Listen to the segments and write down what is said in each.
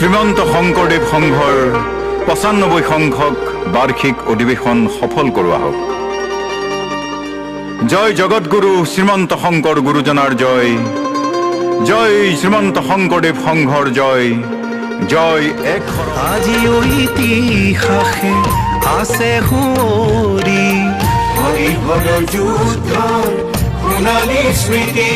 শ্ৰীমন্ত শংকৰদেৱ সংঘৰ ৯৫ সংখ্যক বাৰ্ষিক অধিৱেশন সফল কৰোৱা হওক। জয় জগতগুৰু শ্ৰীমন্ত শংকৰ গুৰুজনাৰ জয়, জয় শ্ৰীমন্ত শংকৰদেৱ সংঘৰ জয়, জয় এক। আজিও ইতিহাসে আছে সুঁৱৰি হৰিহৰ যুদ্ধৰ সোণালী স্মৃতি।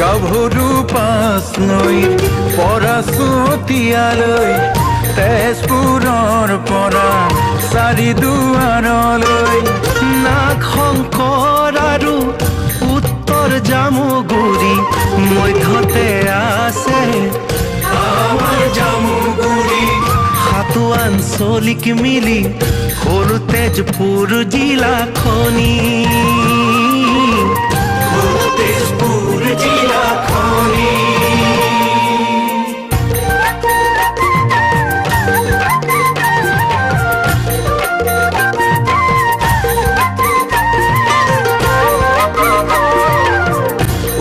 গাভৰু পাঁচ নৈৰ পৰা চতিয়ালৈ, তেজপুৰৰ পৰা চাৰিদুৱাৰলৈ, নাগ শংকৰ আৰু উত্তৰ জামুগুৰি, মধ্যতে আছে আমাৰ জামুগুৰি। সাতো আঞ্চলিক মিলি সৰু তেজপুৰ জিলাখনি, তেজপুৰ জিলাখনি।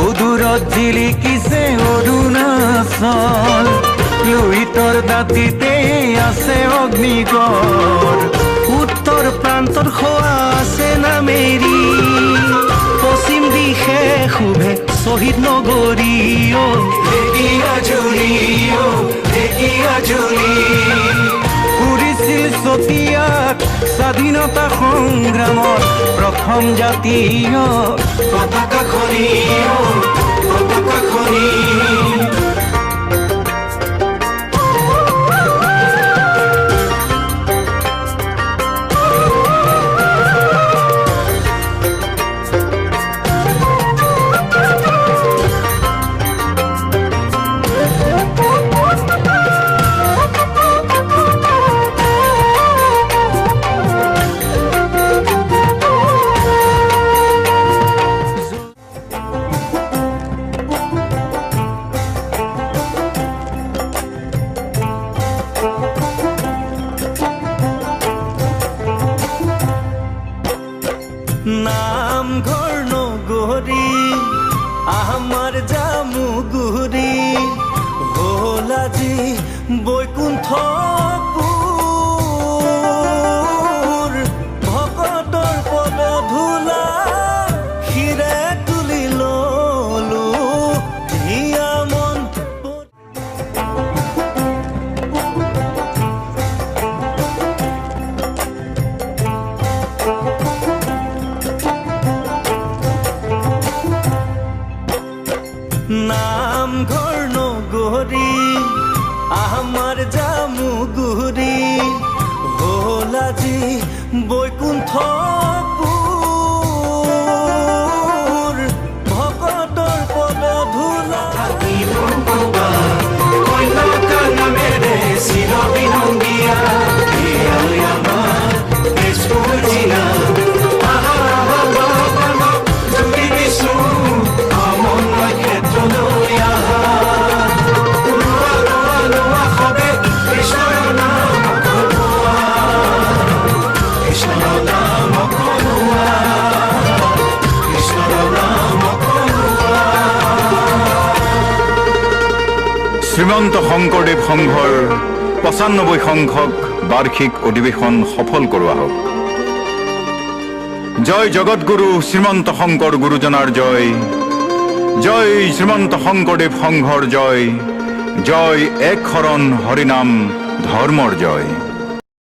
উদূৰত জিলিকিছে অৰুণাচল, লুইতৰ দাঁতিতে আছে অগ্নিগড়, উত্তৰ প্ৰান্তৰ খোৱা আছে নামেৰি, পশ্চিম দিশে শুভে শ্বহীদ নগৰী। কৰিছিল চতিয়াত স্বাধীনতা সংগ্ৰামত প্ৰথম জাতীয় পতাকা খনি, পতাকা খনি। নামঘৰ নগৰী আমাৰ জামুগুৰি, হ'ল আজি বৈকুণ্ঠপুৰ। ভকতৰ পদধূলা শিৰে তুলি ললো, হিয়া মন। নামঘৰ নগৰী আমাৰ জামুগুৰি, হ'ল আজি বৈকুণ্ঠপুৰ। ভকতৰ পদধূলা নামেৰে চিৰবিনন্দীয়া তেজপুৰ জিলা। শ্ৰীমন্ত শংকৰদেৱ সংঘৰ ৯৫ সংখ্যক বাৰ্ষিক অধিৱেশন সফল কৰোৱা হওক। জয় জগতগুৰু শ্ৰীমন্ত শংকৰ গুৰুজনাৰ জয়, জয় শ্ৰীমন্ত শংকৰদেৱ সংঘৰ জয়, জয় এক শৰণ হৰিনাম ধৰ্মৰ জয়।